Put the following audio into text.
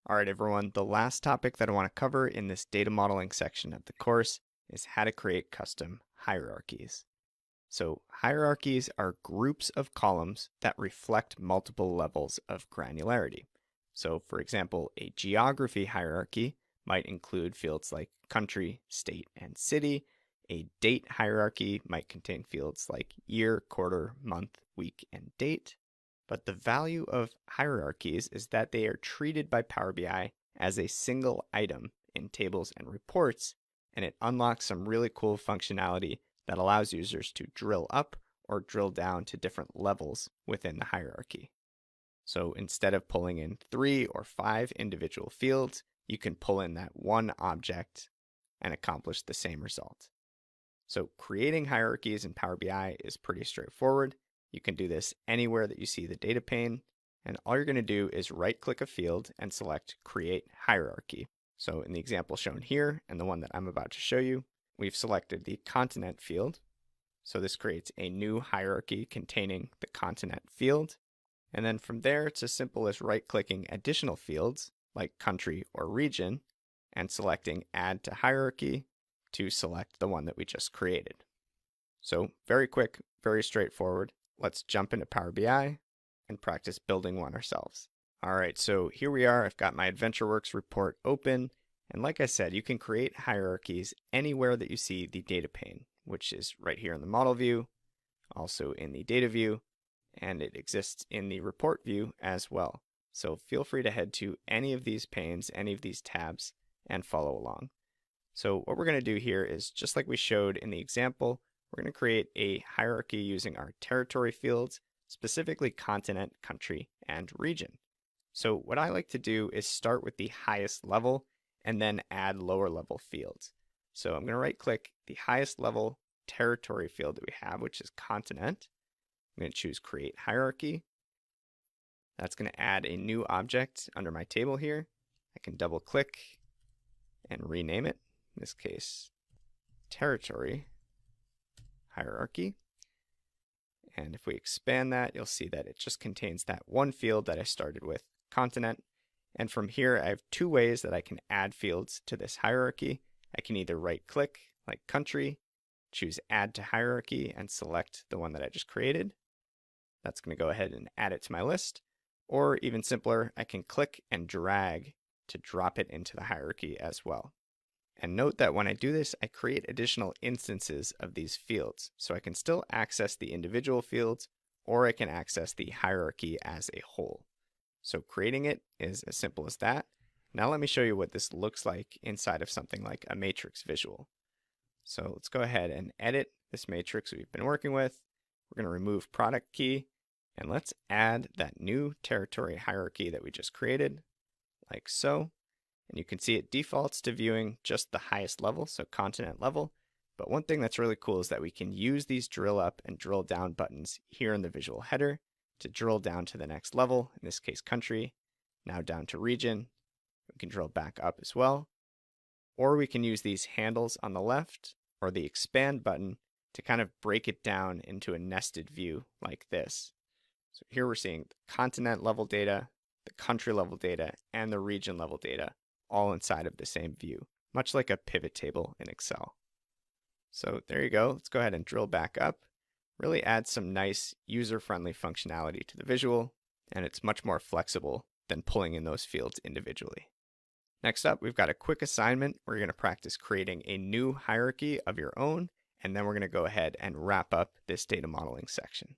All right, everyone, the last topic that I want to cover in this data modeling section of the course is how to create custom hierarchies. So hierarchies are groups of columns that reflect multiple levels of granularity. So for example, a geography hierarchy might include fields like country, state, and city. A date hierarchy might contain fields like year, quarter, month, week, and date. But the value of hierarchies is that they are treated by Power BI as a single item in tables and reports, and it unlocks some really cool functionality that allows users to drill up or drill down to different levels within the hierarchy. So instead of pulling in 3 or 5 individual fields, you can pull in that one object and accomplish the same result. So creating hierarchies in Power BI is pretty straightforward. You can do this anywhere that you see the data pane, and all you're going to do is right-click a field and select Create Hierarchy. So in the example shown here, and the one that I'm about to show you, we've selected the continent field. So this creates a new hierarchy containing the continent field. And then from there, it's as simple as right-clicking additional fields, like country or region, and selecting Add to Hierarchy to select the one that we just created. So very quick, very straightforward. Let's jump into Power BI and practice building one ourselves. All right, so here we are. I've got my AdventureWorks report open. And like I said, you can create hierarchies anywhere that you see the data pane, which is right here in the model view, also in the data view, and it exists in the report view as well. So feel free to head to any of these panes, any of these tabs, and follow along. So what we're going to do here is, just like we showed in the example, we're going to create a hierarchy using our territory fields, specifically continent, country, and region. So what I like to do is start with the highest level and then add lower level fields. So I'm going to right click the highest level territory field that we have, which is continent. I'm going to choose Create Hierarchy. That's going to add a new object under my table here. I can double click and rename it, in this case, Territory Hierarchy. And if we expand that, you'll see that it just contains that one field that I started with, continent. And from here, I have two ways that I can add fields to this hierarchy. I can either right click, like country, choose Add to Hierarchy, and select the one that I just created. That's going to go ahead and add it to my list. Or even simpler, I can click and drag to drop it into the hierarchy as well. And note that when I do this, I create additional instances of these fields. So I can still access the individual fields, or I can access the hierarchy as a whole. So creating it is as simple as that. Now let me show you what this looks like inside of something like a matrix visual. So let's go ahead and edit this matrix we've been working with. We're going to remove product key, and let's add that new territory hierarchy that we just created, like so. And you can see it defaults to viewing just the highest level, so continent level. But one thing that's really cool is that we can use these drill up and drill down buttons here in the visual header to drill down to the next level, in this case country, now down to region. We can drill back up as well. Or we can use these handles on the left or the expand button to kind of break it down into a nested view like this. So here we're seeing the continent level data, the country level data, and the region level data all inside of the same view, much like a pivot table in Excel. So there you go. Let's go ahead and drill back up. Really add some nice user-friendly functionality to the visual, and it's much more flexible than pulling in those fields individually. Next up, we've got a quick assignment where you're going to practice creating a new hierarchy of your own, and then we're going to go ahead and wrap up this data modeling section.